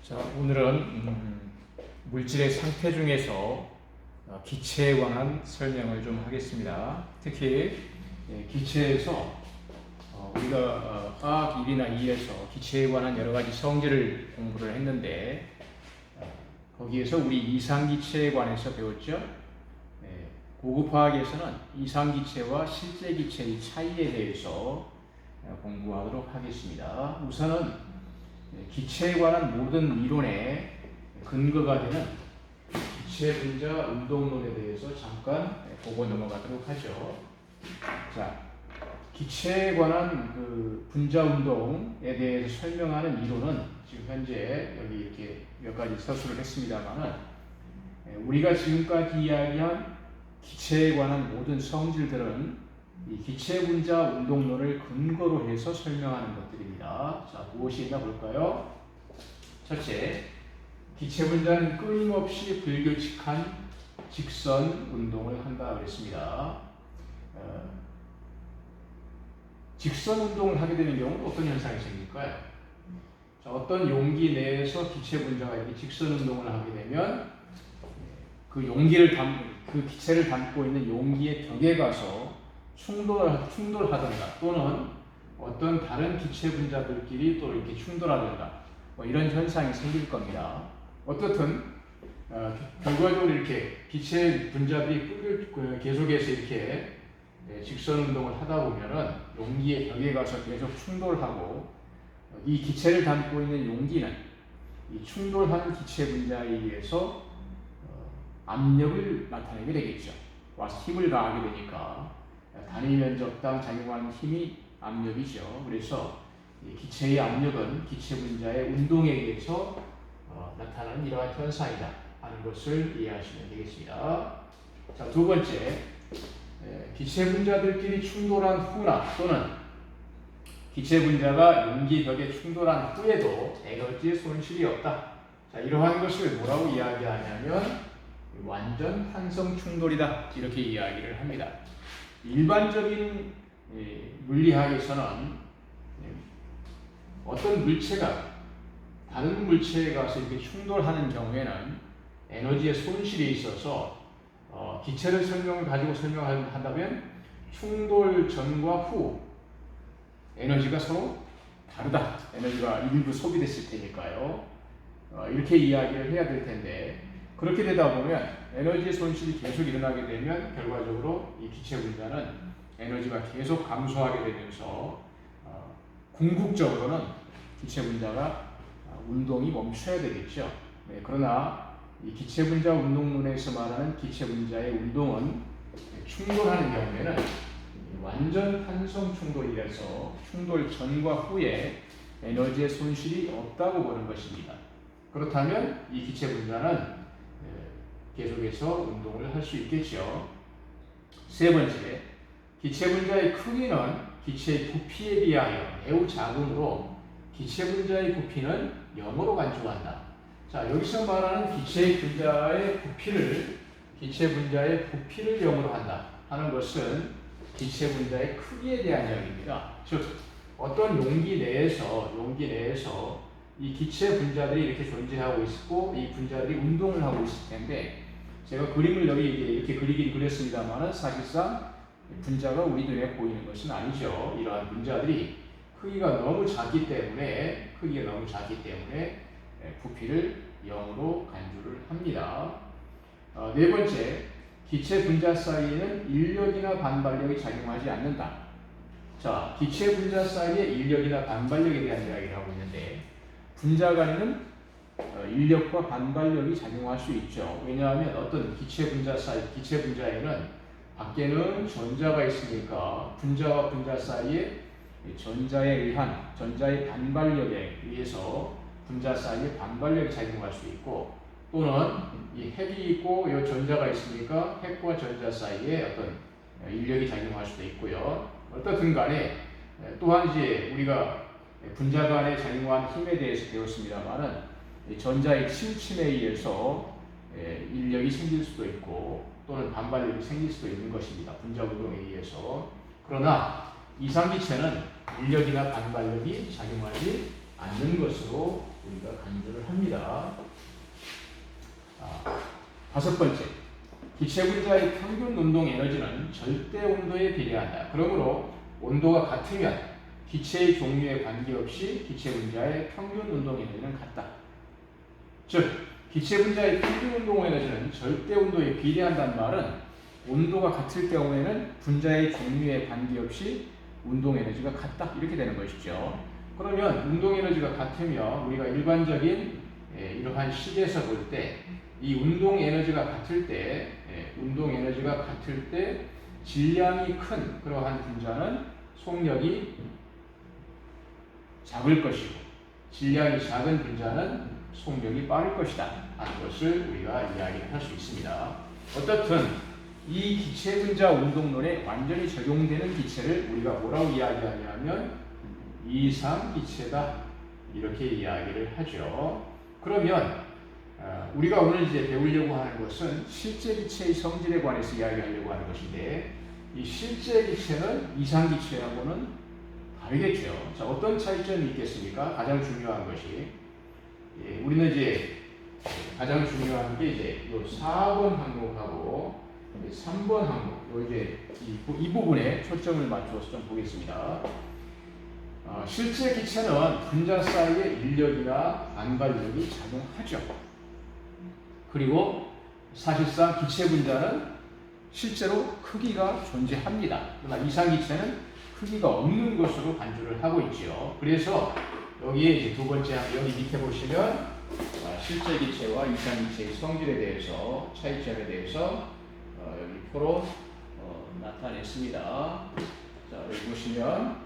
자, 오늘은 물질의 상태 중에서 기체에 관한 설명을 좀 하겠습니다. 특히 기체에서 우리가 화학 1이나 2에서 기체에 관한 여러 가지 성질을 공부를 했는데 거기에서 우리 이상기체에 관해서 배웠죠. 고급 화학에서는 이상기체와 실제기체의 차이에 대해서 공부하도록 하겠습니다. 우선은 기체에 관한 모든 이론의 근거가 되는 기체 분자 운동론에 대해서 잠깐 보고 넘어가도록 하죠. 자, 기체에 관한 그 분자 운동에 대해서 설명하는 이론은 지금 현재 여기 이렇게 몇 가지 서술을 했습니다만은 우리가 지금까지 이야기한 기체에 관한 모든 성질들은 이 기체 분자 운동론을 근거로 해서 설명하는 것들입니다. 자, 무엇이 있나 볼까요? 첫째, 기체 분자는 끊임없이 불규칙한 직선 운동을 한다 그랬습니다. 직선 운동을 하게 되는 경우는 어떤 현상이 생길까요? 자, 어떤 용기 내에서 기체 분자가 이렇게 직선 운동을 하게 되면 그 기체를 담고 있는 용기의 벽에 가서 충돌하든가 또는 어떤 다른 기체 분자들끼리 또 이렇게 충돌하든가 이런 현상이 생길 겁니다. 어떻든 결과적으로 이렇게 기체 분자들이 계속해서 이렇게 직선 운동을 하다 보면은 용기의 벽에 가서 계속 충돌하고 이 기체를 담고 있는 용기는 이 충돌하는 기체 분자에 의해서 압력을 나타내게 되겠죠. 와서 힘을 가하게 되니까 단위 면적당 작용하는 힘이 압력이죠. 그래서 기체의 압력은 기체 분자의 운동에 의해서 나타나는 이러한 현상이다 하는 것을 이해하시면 되겠습니다. 자, 두 번째, 기체 분자들끼리 충돌한 후나 또는 기체 분자가 용기 벽에 충돌한 후에도 에너지의 손실이 없다. 자, 이러한 것을 뭐라고 이야기하냐면 완전 탄성 충돌이다 이렇게 이야기를 합니다. 일반적인 물리학에서는 어떤 물체가 다른 물체에 가서 이렇게 충돌하는 경우에는 에너지의 손실이 있어서 기체를 가지고 설명한다면 충돌 전과 후 에너지가 서로 다르다. 에너지가 일부 소비됐을 테니까요. 이렇게 이야기를 해야 될 텐데 그렇게 되다 보면 에너지의 손실이 계속 일어나게 되면 결과적으로 이 기체 분자는 에너지가 계속 감소하게 되면서 궁극적으로는 기체 분자가 운동이 멈춰야 되겠죠. 그러나 이 기체 분자 운동론에서 말하는 기체 분자의 운동은 충돌하는 경우에는 완전 탄성 충돌이라서 충돌 전과 후에 에너지의 손실이 없다고 보는 것입니다. 그렇다면 이 기체 분자는 계속해서 운동을 할 수 있겠죠. 세 번째, 기체 분자의 크기는 기체의 부피에 비하여 매우 작으므로 기체 분자의 부피는 0으로 간주한다. 자, 여기서 말하는 기체 분자의 부피를 0으로 한다 하는 것은 기체 분자의 크기에 대한 이야기입니다. 즉, 어떤 용기 내에서 이 기체 분자들이 이렇게 존재하고 있고 이 분자들이 운동을 하고 있을 텐데 제가 그림을 여기 이렇게 그리긴 그렸습니다만은 사실상 분자가 우리 눈에 보이는 것은 아니죠. 이러한 분자들이 크기가 너무 작기 때문에 부피를 0으로 간주를 합니다. 네 번째, 기체 분자 사이에는 인력이나 반발력이 작용하지 않는다. 자, 기체 분자 사이에 인력이나 반발력에 대한 이야기를 하고 있는데 분자 간에는 인력과 반발력이 작용할 수 있죠. 왜냐하면 어떤 기체 분자에는 밖에는 전자가 있으니까 분자와 분자 사이에 전자의 반발력에 의해서 분자 사이에 반발력이 작용할 수 있고 또는 이 핵이 있고 이 전자가 있으니까 핵과 전자 사이에 어떤 인력이 작용할 수도 있고요. 어떻든 간에 또한 이제 우리가 분자 간에 작용하는 힘에 대해서 배웠습니다만은 전자의 침침에 의해서 인력이 생길 수도 있고 또는 반발력이 생길 수도 있는 것입니다. 분자 운동에 의해서. 그러나 이상기체는 인력이나 반발력이 작용하지 않는 것으로 우리가 간주를 합니다. 다섯 번째, 기체 분자의 평균 운동 에너지는 절대 온도에 비례한다. 그러므로 온도가 같으면 기체의 종류에 관계없이 기체 분자의 평균 운동 에너지는 같다. 즉, 기체 분자의 평균 운동 에너지는 절대 온도에 비례한다는 말은 온도가 같을 경우에는 분자의 종류에 관계없이 운동 에너지가 같다. 이렇게 되는 것이죠. 그러면 운동 에너지가 같으면 우리가 일반적인 이러한 식에서 볼 때 이 운동 에너지가 같을 때 질량이 큰 그러한 분자는 속력이 작을 것이고 질량이 작은 분자는 속력이 빠를 것이다 하는 것을 우리가 이야기할 수 있습니다. 어떻든 이 기체 분자 운동론에 완전히 적용되는 기체를 우리가 뭐라고 이야기하냐면 이상 기체다 이렇게 이야기를 하죠. 그러면 우리가 오늘 이제 배우려고 하는 것은 실제 기체의 성질에 관해서 이야기하려고 하는 것인데 이 실제 기체는 이상 기체하고는 다르겠죠. 자, 어떤 차이점이 있겠습니까? 가장 중요한 것이 우리는 이제 가장 중요한 게 이제 요 4번 항목하고 3번 항목 이제 이 부분에 초점을 맞춰서 좀 보겠습니다. 실제 기체는 분자 사이에 인력이나 반발력이 작용하죠. 그리고 사실상 기체 분자는 실제로 크기가 존재합니다. 그러나 이상 기체는 크기가 없는 것으로 간주를 하고 있죠. 그래서 여기에 이제 두 번째 여기 밑에 보시면 실제 기체와 이상 기체의 성질에 대해서 차이점에 대해서 여기 표로 나타냈습니다. 자, 여기 보시면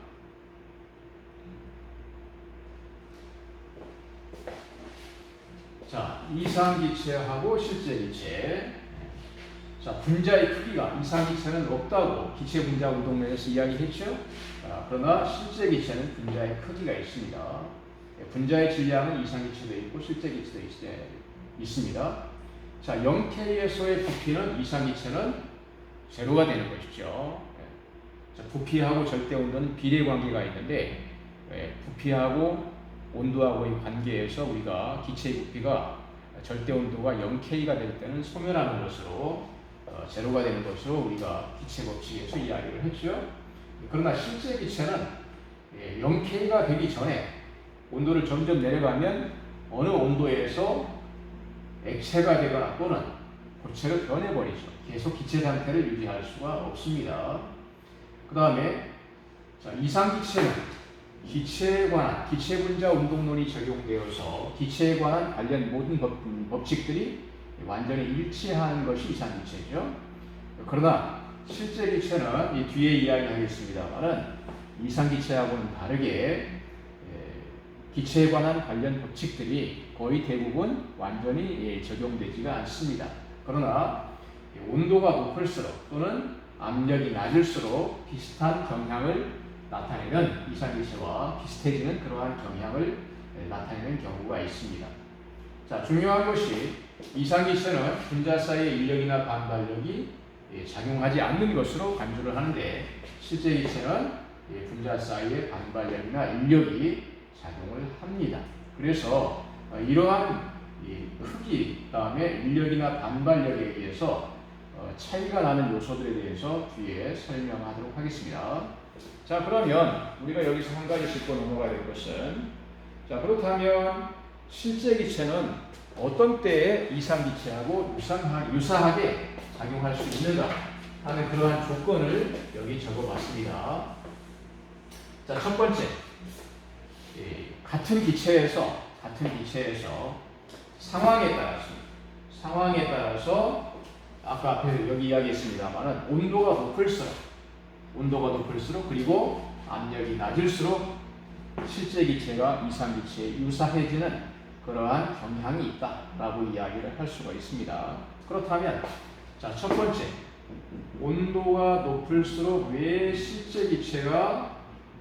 자, 이상 기체하고 실제 기체. 자, 분자의 크기가 이상 기체는 없다고 기체 분자 운동론에서 이야기했죠. 그러나 실제 기체는 분자의 크기가 있습니다. 분자의 질량은 이상 기체도 있고 실제 기체도 있습니다. 자, 0K에서의 부피는 이상 기체는 제로가 되는 것이죠. 자, 부피하고 절대 온도는 비례 관계가 있는데 부피하고 온도하고의 관계에서 우리가 기체의 부피가 절대 온도가 0K가 될 때는 소멸하는 것으로 제로가 되는 것으로 우리가 기체 법칙에서 이야기를 했죠. 그러나 실제 기체는 0K가 되기 전에 온도를 점점 내려가면 어느 온도에서 액체가 되거나 또는 고체로 변해버리죠. 계속 기체 상태를 유지할 수가 없습니다. 그 다음에 이상 기체는 기체에 관한 기체 분자 운동론이 적용되어서 기체에 관한 관련 모든 법칙들이 완전히 일치하는 것이 이상 기체죠. 그러나 실제 기체는 이 뒤에 이야기하겠습니다만은 이상 기체하고는 다르게 기체에 관한 관련 법칙들이 거의 대부분 완전히 적용되지가 않습니다. 그러나 온도가 높을수록 또는 압력이 낮을수록 비슷한 경향을 나타내는 이상기체와 비슷해지는 그러한 경향을 나타내는 경우가 있습니다. 자, 중요한 것이 이상기체는 분자 사이의 인력이나 반발력이 작용하지 않는 것으로 간주를 하는데 실제 기체는 분자 사이의 반발력이나 인력이 작용을 합니다. 그래서 이러한 크기, 그다음에 인력이나 반발력에 의해서 차이가 나는 요소들에 대해서 뒤에 설명하도록 하겠습니다. 자, 그러면 우리가 여기서 한 가지 짚고 넘어가야 될 것은 자, 그렇다면 실제 기체는 어떤 때에 이상 기체하고 유사하게 작용할 수 있는가 하는 그러한 조건을 여기 적어봤습니다. 자, 첫 번째, 같은 기체에서 상황에 따라서 아까 앞에 여기 이야기했습니다만은 온도가 높을수록 그리고 압력이 낮을수록 실제 기체가 이상 기체에 유사해지는 그러한 경향이 있다라고 이야기를 할 수가 있습니다. 그렇다면 자, 첫 번째, 온도가 높을수록 왜 실제 기체가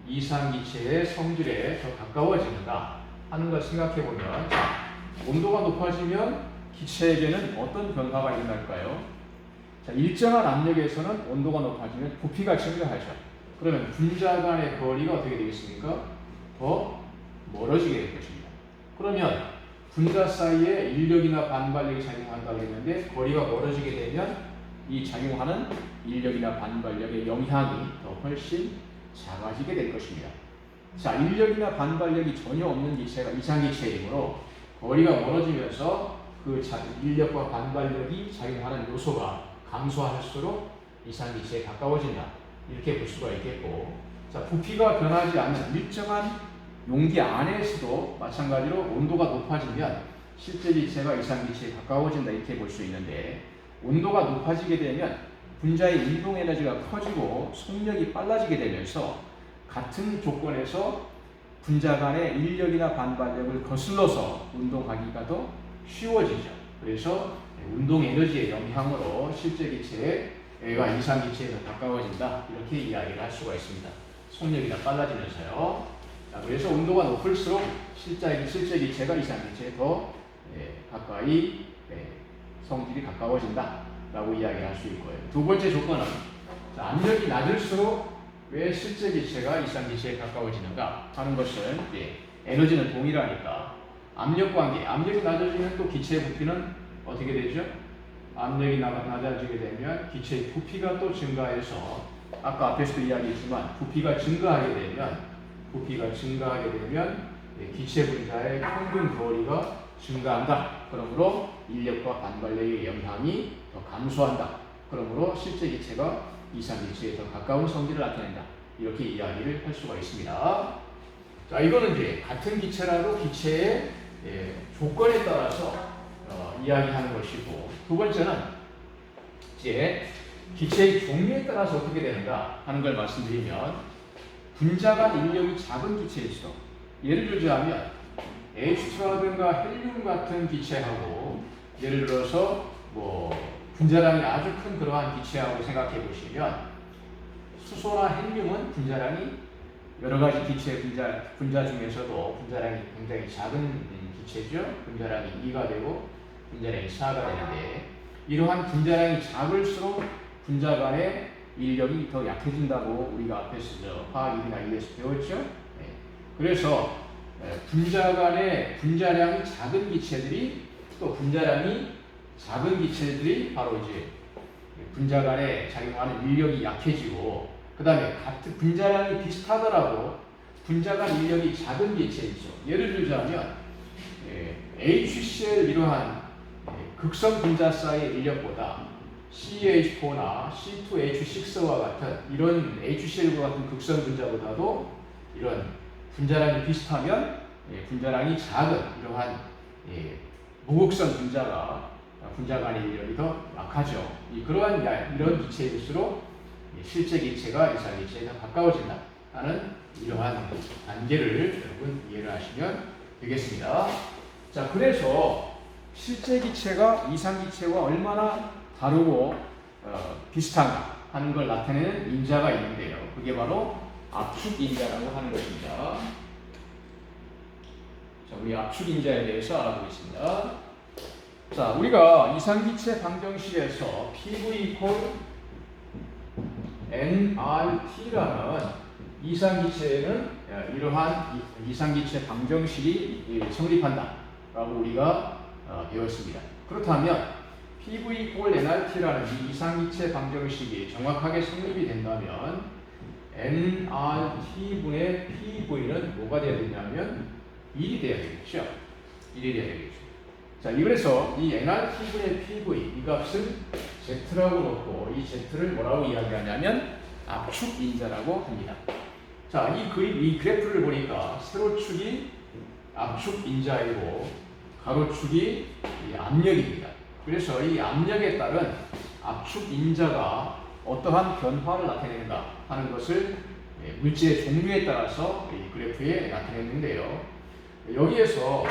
이상 기체의 성질에 더 가까워지는가 하는 걸 생각해 보면 온도가 높아지면 기체에게는 어떤 변화가 일어날까요? 자, 일정한 압력에서는 온도가 높아지면 부피가 증가하죠. 그러면 분자 간의 거리가 어떻게 되겠습니까? 더 멀어지게 될 것입니다. 그러면 분자 사이에 인력이나 반발력이 작용한다고 했는데 거리가 멀어지게 되면 이 작용하는 인력이나 반발력의 영향이 더 훨씬 작아지게 될 것입니다. 자, 인력이나 반발력이 전혀 없는 기체가 이상기체이므로 거리가 멀어지면서 그 인력과 반발력이 작용하는 요소가 감소할수록 이상기체에 가까워진다. 이렇게 볼 수가 있겠고, 자, 부피가 변하지 않는 일정한 용기 안에서도 마찬가지로 온도가 높아지면 실제 기체가 이상기체에 가까워진다. 이렇게 볼 수 있는데, 온도가 높아지게 되면 분자의 운동 에너지가 커지고 속력이 빨라지게 되면서 같은 조건에서 분자 간의 인력이나 반발력을 거슬러서 운동하기가 더 쉬워지죠. 그래서 운동 에너지의 영향으로 실제 기체가 이상 기체에 더 가까워진다. 이렇게 이야기를 할 수가 있습니다. 속력이 더 빨라지면서요. 자, 그래서 온도가 높을수록 실제 기체가 이상 기체에 더 가까이 성질이 가까워진다. 라고 이야기를 할 수 있고요. 두 번째 조건은 압력이 낮을수록 왜 실제 기체가 이상 기체에 가까워지는가 하는 것은 에너지는 동일하니까 압력 관계, 압력이 낮아지면 또 기체의 부피는 어떻게 되죠? 압력이 낮아지게 되면 기체의 부피가 또 증가해서 아까 앞에서도 이야기했지만 부피가 증가하게 되면 기체 분자의 평균 거리가 증가한다. 그러므로 인력과 반발력의 영향이 더 감소한다. 그러므로 실제 기체가 이상 기체에 더 가까운 성질을 나타낸다. 이렇게 이야기를 할 수가 있습니다. 자, 이거는 이제 같은 기체라도 기체의 조건에 따라서 이야기하는 것이고, 두 번째는 이제 기체의 종류에 따라서 어떻게 되는가 하는 걸 말씀드리면, 분자 간 인력이 작은 기체일수록, 예를 들자면 H2라든가 헬륨 같은 기체하고, 예를 들어서 분자량이 아주 큰 그러한 기체하고 생각해 보시면, 수소나 헬륨은 분자량이 여러 가지 기체 분자 중에서도 분자량이 굉장히 작은 기체죠. 분자량이 2가 되고 분자량이 4가 되는데, 이러한 분자량이 작을수록 분자 간의 인력이 더 약해진다고 우리가 앞에서 화학이나 이에서 배웠죠. 그래서 분자 간의 분자량이 작은 기체들이 바로 이제 분자 간에 작용하는 인력이 약해지고, 그 다음에 같은 분자량이 비슷하더라도 분자 간 인력이 작은 기체이죠. 예를 들자면 HCl 이러한 극성 분자 사이의 인력보다 CH4나 C2H6와 같은 이런 HCl과 같은 극성 분자보다도 이런 분자량이 비슷하면 분자량이 작은 이러한 무극성 분자 간의 인력이 더 약하죠. 이런 기체일수록 실제 기체가 이상 기체에 더 가까워진다 하는 이러한 단계를 여러분 이해를 하시면 되겠습니다. 자, 그래서 실제 기체가 이상 기체와 얼마나 다르고 비슷한가 하는 걸 나타내는 인자가 있는데요. 그게 바로 압축 인자라고 하는 것입니다. 자, 우리 압축 인자에 대해서 알아보겠습니다. 자, 우리가 이상기체 방정식에서 PV nRT라는 이상기체에는 이러한 이상기체 방정식이 성립한다 라고 우리가 배웠습니다. 그렇다면 PV nRT라는 이 이상기체 방정식이 정확하게 성립이 된다면 nRT분의 PV는 뭐가 되어야 되냐면 1이 되어야 되겠죠. 1이 되어야 되겠죠. 자, 그래서 이 nRT분의 PV 이 값은 Z라고 놓고 이 Z를 뭐라고 이야기하냐면 압축 인자라고 합니다. 자, 이 그래프를 보니까 세로축이 압축 인자이고 가로축이 압력입니다. 그래서 이 압력에 따른 압축 인자가 어떠한 변화를 나타내는가 하는 것을 물질의 종류에 따라서 이 그래프에 나타냈는데요. 여기에서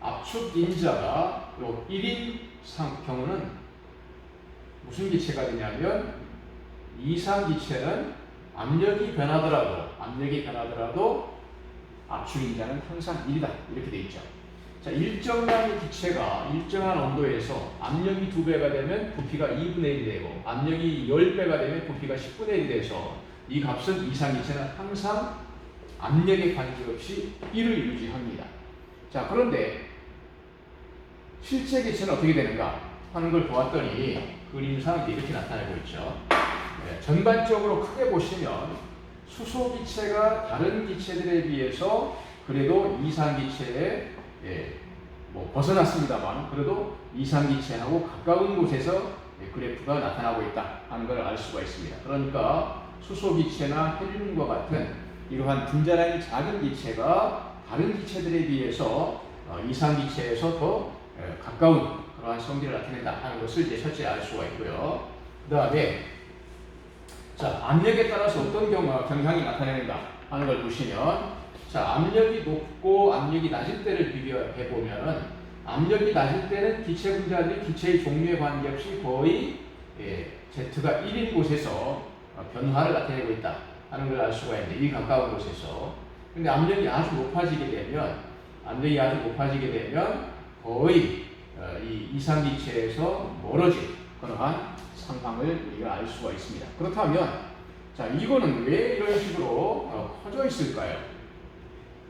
압축 인자가 1인 경우는 무슨 기체가 되냐면 이상 기체는 압력이 변하더라도 압축 인자는 항상 1이다 이렇게 돼 있죠. 자, 일정량의 기체가 일정한 온도에서 압력이 2배가 되면 부피가 2분의 1이 되고 압력이 10배가 되면 부피가 10분의 1이 돼서 이 값은 이상 기체는 항상 압력에 관계없이 1을 유지합니다. 자, 그런데 실제 기체는 어떻게 되는가 하는 걸 보았더니 그림상 이렇게 나타나고 있죠. 전반적으로 크게 보시면 수소 기체가 다른 기체들에 비해서 그래도 이산기체에 벗어났습니다만 그래도 이산기체하고 가까운 곳에서 그래프가 나타나고 있다 하는 걸 알 수가 있습니다. 그러니까 수소 기체나 헬륨과 같은 이러한 분자량이 작은 기체가 다른 기체들에 비해서 이산기체에서 더 가까운 그러한 성질을 나타낸다 하는 것을 이제 첫째 알 수가 있고요. 그 다음에 자, 압력에 따라서 어떤 경향이 나타내는가 하는 걸 보시면 자, 압력이 높고 압력이 낮을 때를 비교해 보면은 압력이 낮을 때는 기체 분자들이 기체의 종류에 관계없이 거의 Z가 1인 곳에서 변화를 나타내고 있다 하는 걸 알 수가 있는데 이 가까운 곳에서 근데 압력이 아주 높아지게 되면 거의 이 이산기체에서 멀어진 그러한 상황을 우리가 알 수가 있습니다. 그렇다면 자, 이거는 왜 이런 식으로 커져 있을까요?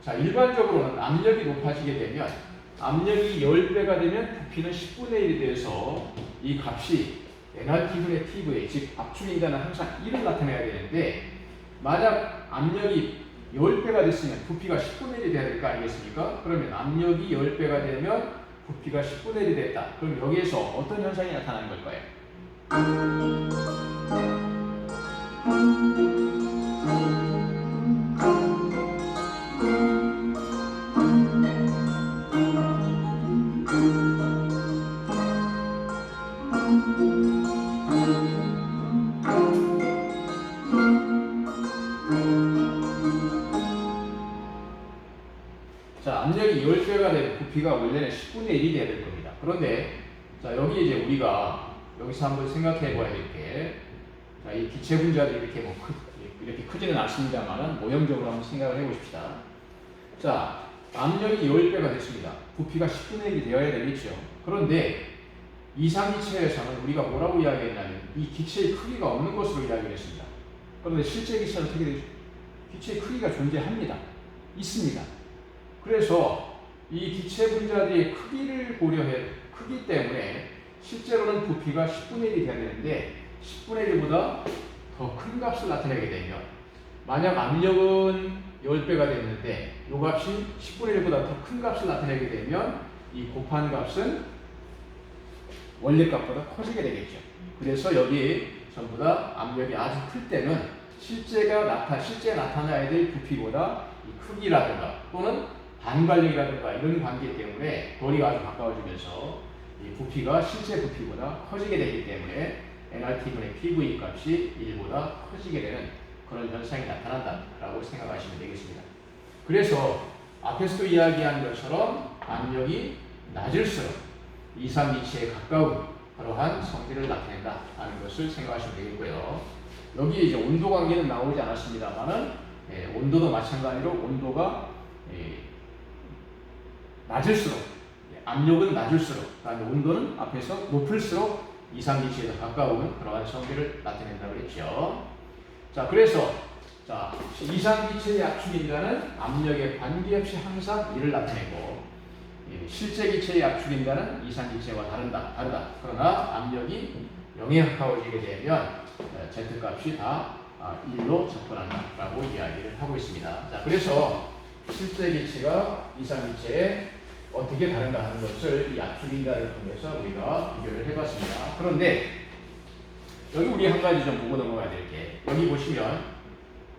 자, 일반적으로는 압력이 높아지게 되면 압력이 10배가 되면 부피는 10분의 1이 돼서 이 값이 NRT분의 TV, 즉 압축인자는 항상 1을 나타내야 되는데 만약 압력이 10배가 됐으면 부피가 10분의 1이 돼야 될 거 아니겠습니까? 그러면 압력이 10배가 되면 부피가 10분의 1이 됐다. 그럼 여기에서 어떤 현상이 나타나는 걸까요? 자, 압력이 10배가 되면 부피가 원래는 10분의 1이 돼야 될 겁니다. 그런데 자, 여기 이제 우리가 여기서 한번 생각해 봐야 될 게 자, 이 기체 분자들이 이렇게 크지는 않습니다만 모형적으로 한번 생각을 해 보십시다. 자, 압력이 10배가 됐습니다. 부피가 10분의 1이 되어야 되겠죠. 그런데 이산기체에서는 우리가 뭐라고 이야기했냐면 이 기체의 크기가 없는 것으로 이야기를 했습니다. 그런데 실제 기체는 어떻게 되죠? 기체의 크기가 존재합니다. 있습니다. 그래서 이 기체 분자들의 크기를 크기 때문에 실제로는 부피가 10분의 1이 돼야 되는데 10분의 1보다 더 큰 값을 나타내게 되면 만약 압력은 10배가 됐는데 이 값이 10분의 1보다 더 큰 값을 나타내게 되면 이 곱한 값은 원래 값보다 커지게 되겠죠. 그래서 여기 전부 다 압력이 아주 클 때는 실제 나타나야 될 부피보다 이 크기라든가 또는 반발력이라든가 이런 관계 때문에 거리가 아주 가까워지면서 이 부피가 실제 부피보다 커지게 되기 때문에 NRT분의 PV 값이 1보다 커지게 되는 그런 현상이 나타난다라고 생각하시면 되겠습니다. 그래서 앞에서도 이야기한 것처럼 압력이 낮을수록 이산기체에 가까운 그러한 성질을 나타낸다 하는 것을 생각하시면 되겠고요. 여기에 이제 온도 관계는 나오지 않았습니다만은 온도도 마찬가지로 온도가 낮을수록 압력은 낮을수록 그다음에 온도는 앞에서 높을수록 이산기체에 더 가까운 그러한 성질을 나타낸다고 그랬죠. 자, 그래서 자, 이산기체의 압축인자는 압력에 관계없이 항상 1을 나타내고 실제 기체의 압축인자는 이산기체와 다르다. 그러나 압력이 0에 가까워지게 되면 Z값이 다 1로 접근한다라고 이야기를 하고 있습니다. 자, 그래서 실제 기체가 이산기체에 어떻게 다른가 하는 것을 이 압축인자를 통해서 우리가 비교를 해봤습니다. 그런데 여기 우리 한 가지 좀 보고 넘어가야 될 게 여기 보시면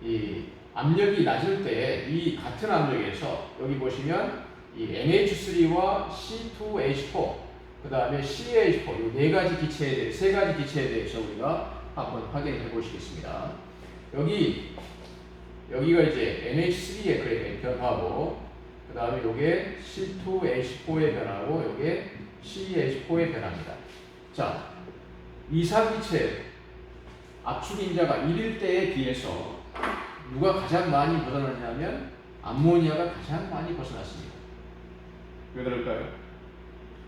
이 압력이 낮을 때 이 같은 압력에서 여기 보시면 이 NH3와 C2H4 그 다음에 CH4 이 세 가지 기체에 대해서 우리가 한번 확인해 보시겠습니다. 여기가 이제 NH3의 그래프의 변화고 그 다음에 요게 C2H4의 변화고 요게 CH4의 변화입니다. 자, 이산기체 압축인자가 1일 때에 비해서 누가 가장 많이 벗어났냐면 암모니아가 가장 많이 벗어났습니다. 왜 그럴까요?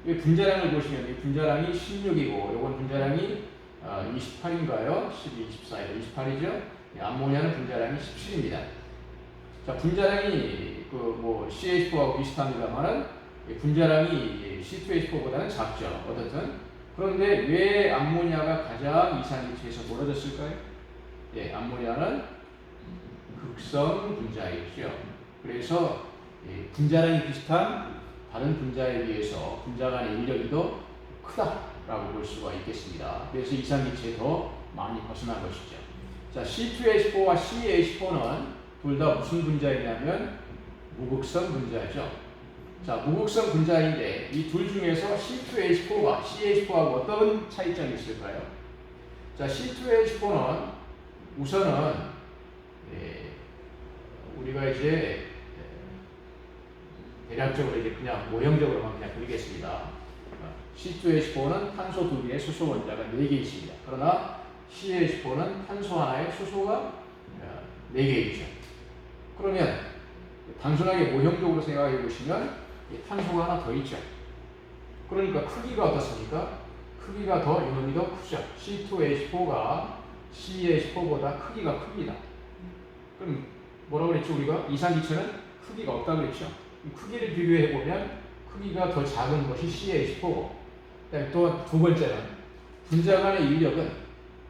이 분자량을 보시면 이 분자량이 16이고 요건 분자량이 28인가요? 12, 24, 28이죠? 암모니아는 분자량이 17입니다. 자, 분자량이 뭐 CH4하고 비슷합니다만은 분자량이 C2H4보다는 작죠. 어떻든. 그런데 왜 암모니아가 가장 이산기체에서 멀어졌을까요? 예, 암모니아는 극성 분자이죠. 그래서 분자량이 비슷한 다른 분자에 비해서 분자 간의 인력이 더 크다라고 볼 수가 있겠습니다. 그래서 이산기체에 더 많이 벗어난 것이죠. 자, C2H4와 CH4는 둘 다 무슨 분자이냐면 무극성 분자죠. 자, 무극성 분자인데 이 둘 중에서 C2H4와 CH4하고 어떤 차이점이 있을까요? 자, C2H4는 우선은 우리가 이제 대략적으로 이제 그냥 모형적으로만 그냥 그리겠습니다. C2H4는 탄소 2개의 수소 원자가 4개 있습니다. 그러나 CH4는 탄소 하나에 수소가 4개 있죠. 그러면 단순하게 모형적으로 생각해 보시면 탄소가 하나 더 있죠. 그러니까 크기가 어떻습니까? 크기가 더 이놈이 더 크죠. C2H4가 CH4보다 크기가 큽니다. 그럼 뭐라고 그랬죠? 우리가 이산기체는 크기가 없다 그랬죠. 크기를 비교해 보면 크기가 더 작은 것이 CH4고, 또 두 번째는 분자 간의 인력은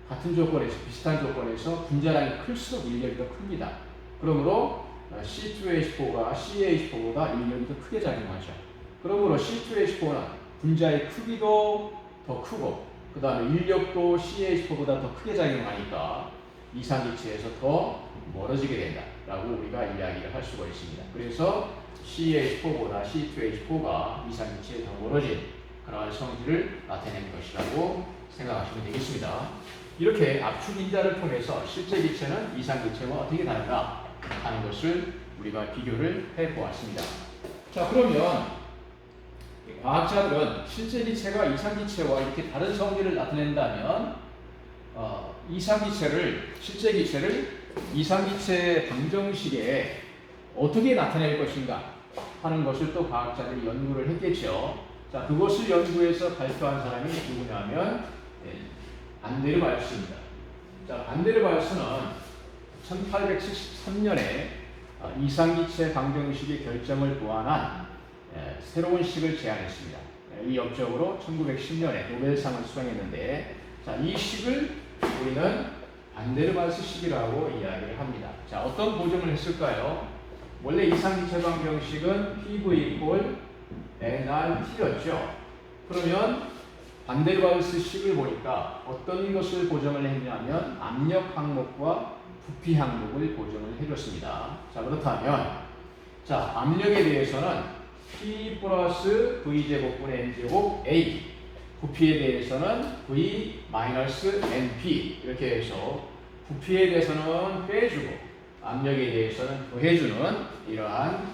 같은 조건에서 비슷한 조건에서 분자량이 클수록 인력이 더 큽니다. 그러므로 C2H4가 CH4보다 인력이 더 크게 작용하죠. 그러므로 C2H4는 분자의 크기도 더 크고 그 다음에 인력도 CH4보다 더 크게 작용하니까 이산기체에서 더 멀어지게 된다라고 우리가 이야기를 할 수가 있습니다. 그래서 CH4보다 C2H4가 이산기체에 더 멀어진 그러한 성질을 나타낸 것이라고 생각하시면 되겠습니다. 이렇게 압축 인자를 통해서 실제 기체는 이산기체와 어떻게 다른가 하는 것을 우리가 비교를 해보았습니다. 자, 그러면 과학자들은 실제 기체가 이산기체와 이렇게 다른 성질을 나타낸다면 실제 기체를 이산기체 방정식에 어떻게 나타낼 것인가 하는 것을 또 과학자들이 연구를 했겠죠. 자, 그것을 연구해서 발표한 사람이 누구냐면 반데르발스입니다. 자, 반데르발스는 1873년에 이산기체 방정식의 결정을 보완한 새로운 식을 제안했습니다. 이 업적으로 1910년에 노벨상을 수상했는데, 자, 이 식을 우리는 반데르발스 식이라고 이야기를 합니다. 자, 어떤 보정을 했을까요? 원래 이산기체 방정식은 PV = nRT였죠. 그러면 반데르발스 식을 보니까 어떤 것을 보정을 했냐면 압력 항목과 부피 항목을 보정을 해줬습니다. 자, 그렇다면 자, 압력에 대해서는 P 플러스 V제곱분의 N제곱 A, 부피에 대해서는 V 마이너스 NP 이렇게 해서 부피에 대해서는 빼주고 압력에 대해서는 더해주는 이러한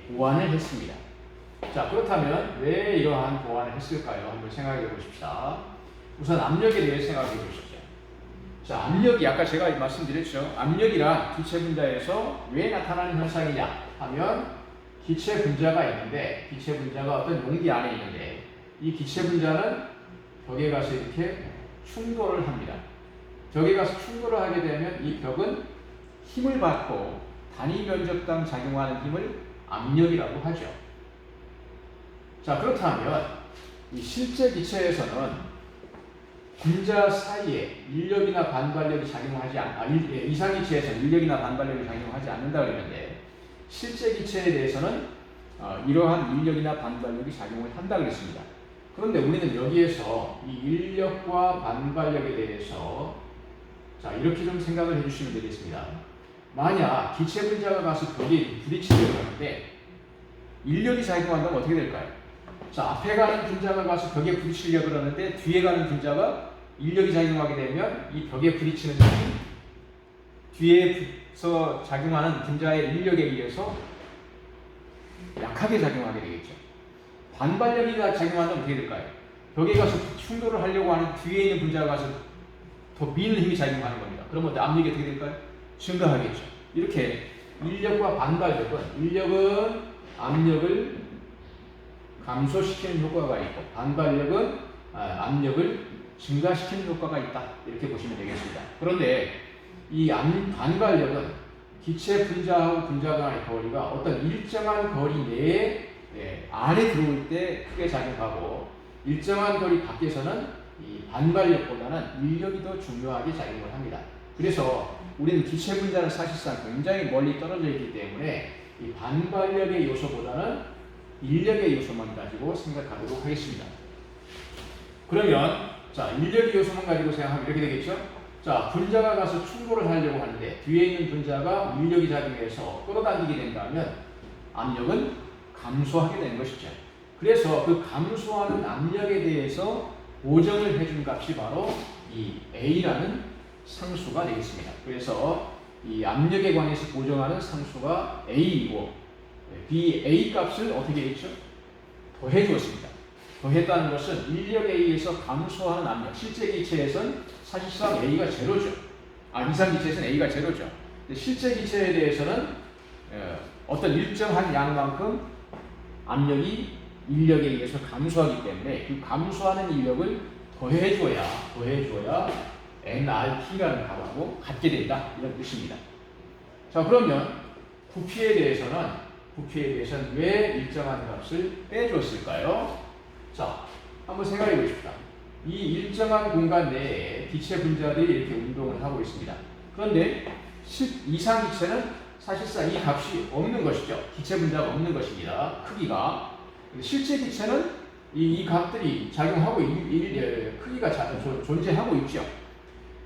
보완을 했습니다. 자, 그렇다면 왜 이러한 보완을 했을까요? 한번 생각해 보십시다. 우선 압력에 대해 생각해 보십시오. 자, 압력이 아까 제가 말씀드렸죠. 압력이란 기체 분자에서 왜 나타나는 현상이냐 하면 기체 분자가 있는데 기체 분자가 어떤 용기 안에 있는데 이 기체 분자는 벽에 가서 이렇게 충돌을 합니다. 벽에 가서 충돌을 하게 되면 이 벽은 힘을 받고 단위 면적당 작용하는 힘을 압력이라고 하죠. 자, 그렇다면 이 실제 기체에서는 분자 사이에 인력이나 반발력이 작용하지 이산기체에서는 인력이나 반발력이 작용하지 않는다 그랬는데 실제 기체에 대해서는 이러한 인력이나 반발력이 작용을 한다 그랬습니다. 그런데 우리는 여기에서 이 인력과 반발력에 대해서 자, 이렇게 좀 생각을 해주시면 되겠습니다. 만약 기체 분자가 가서 벽에 부딪히려고 하는데 인력이 작용한다면 어떻게 될까요? 자, 앞에 가는 분자가 가서 벽에 부딪히려고 그러는데 뒤에 가는 분자가 인력이 작용하게 되면 이 벽에 부딪히는 힘이 뒤에서 작용하는 분자의 인력에 의해서 약하게 작용하게 되겠죠. 반발력이 작용한다면 어떻게 될까요? 벽에 가서 충돌을 하려고 하는 뒤에 있는 분자가 가서 더 미는 힘이 작용하는 겁니다. 그러면 압력이 어떻게 될까요? 증가하겠죠. 이렇게 인력과 반발력은 인력은 압력을 감소시키는 효과가 있고 반발력은 압력을 증가시키는 효과가 있다. 이렇게 보시면 되겠습니다. 그런데 이 반발력은 기체 분자하고 분자 간의 거리가 어떤 일정한 거리 내에 안에 들어올 때 크게 작용하고 일정한 거리 밖에서는 이 반발력보다는 인력이 더 중요하게 작용을 합니다. 그래서 우리는 기체 분자는 사실상 굉장히 멀리 떨어져 있기 때문에 이 반발력의 요소보다는 인력의 요소만 가지고 생각하도록 하겠습니다. 그러면 자, 인력의 요소만 가지고 생각하면 이렇게 되겠죠? 자, 분자가 가서 충돌을 하려고 하는데 뒤에 있는 분자가 인력이 작용해서 끌어당기게 된다면 압력은 감소하게 되는 것이죠. 그래서 그 감소하는 압력에 대해서 보정을 해준 값이 바로 이 A라는 상수가 되겠습니다. 그래서 이 압력에 관해서 보정하는 상수가 A이고 B A 값을 어떻게 했죠? 더해 주었습니다. 더했다는 것은 인력 A에서 감소하는 압력, 실제 기체에서는 사실상 A가 제로죠. 이상 기체에서는 A가 제로죠. 실제 기체에 대해서는 어떤 일정한 양만큼 압력이 인력에 의해서 감소하기 때문에 그 감소하는 인력을 더해줘야 nRT라는 값하고 같게 된다 이런 뜻입니다. 자, 그러면 부피에 대해서는 왜 일정한 값을 빼줬을까요? 자, 한번 생각해 보십시다. 이 일정한 공간 내에 기체 분자들이 이렇게 운동을 하고 있습니다. 그런데 이상 기체는 사실상 이 값이 없는 것이죠. 기체 분자가 없는 것입니다. 크기가. 실제 기체는 이 값들이 작용하고 크기가 존재하고 있죠.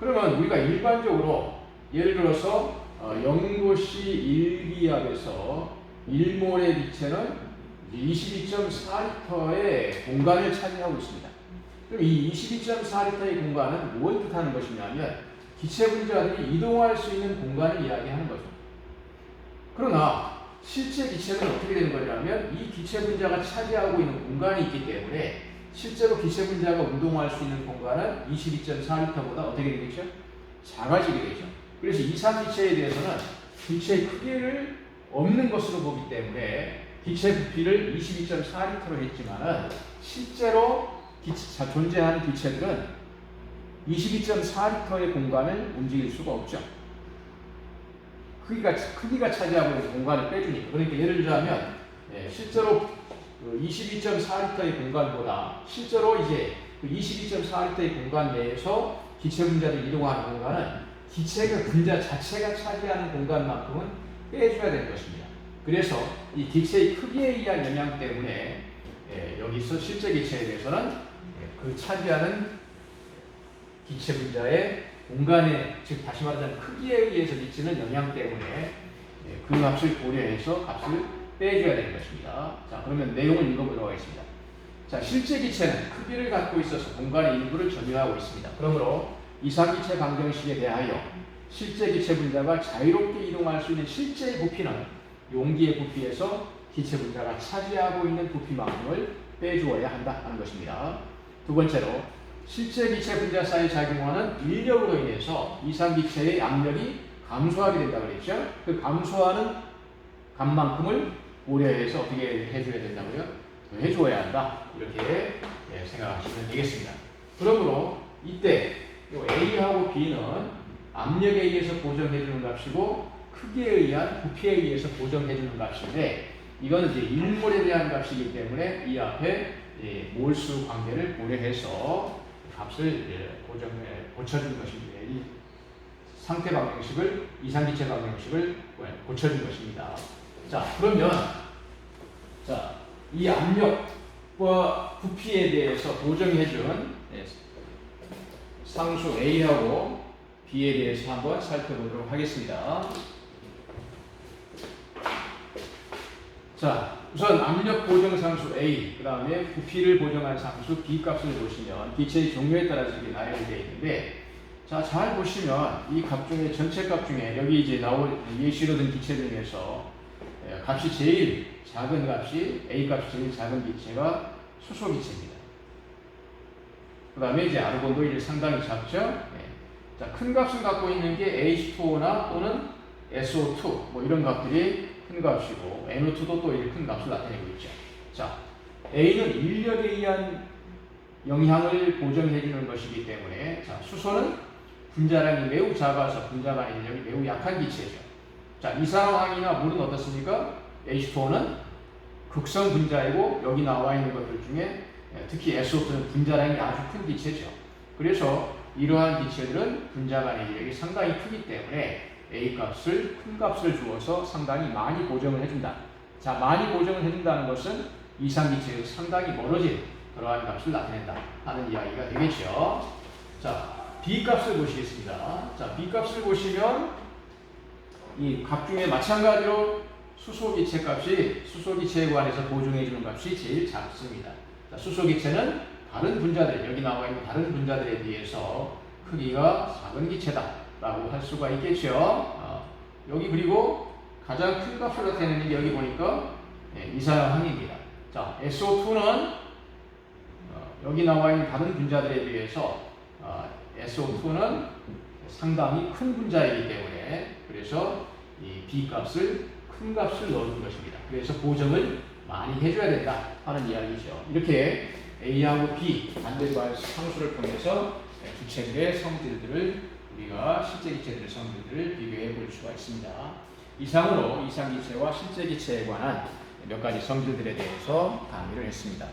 그러면 우리가 일반적으로 예를 들어서 0도씨 1기압에서 1몰의 기체는 22.4리터의 공간을 차지하고 있습니다. 그럼 이 22.4리터의 공간은 무엇을 뜻하는 것이냐면 기체 분자들이 이동할 수 있는 공간을 이야기하는 거죠. 그러나 실제 기체는 어떻게 되는 거냐면 이 기체 분자가 차지하고 있는 공간이 있기 때문에 실제로 기체 분자가 운동할 수 있는 공간은 22.4리터보다 어떻게 되겠죠? 작아지게 되죠. 그래서 이상 기체에 대해서는 기체의 크기를 없는 것으로 보기 때문에 기체 부피를 22.4리터로 했지만은 실제로 존재하는 기체들은 22.4리터의 공간을 움직일 수가 없죠. 크기가 차지하고 있는 공간을 빼주니까. 그러니까 예를 들자면 실제로 22.4리터의 공간보다 실제로 이제 22.4리터의 공간 내에서 기체 분자들이 이동하는 공간은 기체가 분자 자체가 차지하는 공간만큼은 빼줘야 되는 것입니다. 그래서 이 기체의 크기에 의한 영향 때문에 여기서 실제 기체에 대해서는 그 차지하는 기체 분자의 공간에, 즉 다시 말하자면 크기에 의해서 미치는 영향 때문에 그 값을 고려해서 값을 빼줘야 되는 것입니다. 자, 그러면 내용을 읽어보도록 하겠습니다. 자, 실제 기체는 크기를 갖고 있어서 공간의 일부를 점유하고 있습니다. 그러므로 이상기체 방정식에 대하여 실제 기체 분자가 자유롭게 이동할 수 있는 실제 부피는 용기의 부피에서 기체 분자가 차지하고 있는 부피만큼을 빼주어야 한다 하는 것입니다. 두 번째로 실제 기체 분자 사이에 작용하는 인력으로 인해서 이상 기체의 압력이 감소하게 된다고 그랬죠. 그 감소하는 값만큼을 고려해서 어떻게 해줘야 된다고요? 해줘야 한다. 이렇게 생각하시면 되겠습니다. 그러므로 이때 A하고 B는 압력에 의해서 보정해주는 값이고 크기에 의한 부피에 의해서 보정해주는 값인데 이거는 이제 1몰에 대한 값이기 때문에 이 앞에 몰수 관계를 고려해서 값을 고쳐준 것입니다. 이 상태 방정식을 이상기체 방정식을 고쳐준 것입니다. 자, 그러면 이 압력과 부피에 대해서 보정해준 상수 A하고 B에 대해서 한번 살펴보도록 하겠습니다. 자, 우선 압력 보정 상수 A, 그 다음에 부피를 보정한 상수 B 값을 보시면 기체의 종류에 따라서 이렇게 나열이 되어 있는데, 자, 잘 보시면 이 값 중에 전체 값 중에 여기 이제 나올 예시로 든 기체 중에서 값이 제일 작은 값이 A 값이 제일 작은 기체가 수소 기체입니다. 그 다음에 이제 아르곤도 이제 상당히 작죠. 자, 큰 값을 갖고 있는 게 H2O나 또는 SO2 뭐 이런 값들이 큰 값이고 NO2도 또 이렇게 큰 값을 나타내고 있죠. 자, A는 인력에 의한 영향을 보정해주는 것이기 때문에 자, 수소는 분자량이 매우 작아서 분자 간의 인력이 매우 약한 기체죠. 자, 이산화황이나 물은 어떻습니까? H2O는 극성 분자이고 여기 나와 있는 것들 중에 특히 SO2는 분자량이 아주 큰 기체죠. 그래서 이러한 기체들은 분자 간의 이력이 상당히 크기 때문에 A 값을 큰 값을 주어서 상당히 많이 보정을 해준다. 자, 많이 보정을 해준다는 것은 이상 기체에서 상당히 멀어진 그러한 값을 나타낸다 하는 이야기가 되겠죠. 자, B 값을 보시겠습니다. 자, B 값을 보시면 이 값 중에 마찬가지로 수소기체 값이 수소기체에 관해서 보정해주는 값이 제일 작습니다. 자, 수소기체는 다른 분자들, 여기 나와 있는 다른 분자들에 비해서 크기가 작은 기체다라고 할 수가 있겠죠. 여기 그리고 가장 큰 값을 나타내는 게 여기 보니까 이산화황입니다. 자, SO2는 여기 나와 있는 다른 분자들에 비해서 SO2는 상당히 큰 분자이기 때문에 그래서 이 B 값을 큰 값을 넣어준 것입니다. 그래서 보정을 많이 해줘야 된다 하는 이야기죠. 이렇게 A하고 B 반대발 상수를 통해서 기체들의 성질들을 우리가 실제 기체들의 성질들을 비교해 볼 수가 있습니다. 이상으로 이상 기체와 실제 기체에 관한 몇 가지 성질들에 대해서 강의를 했습니다.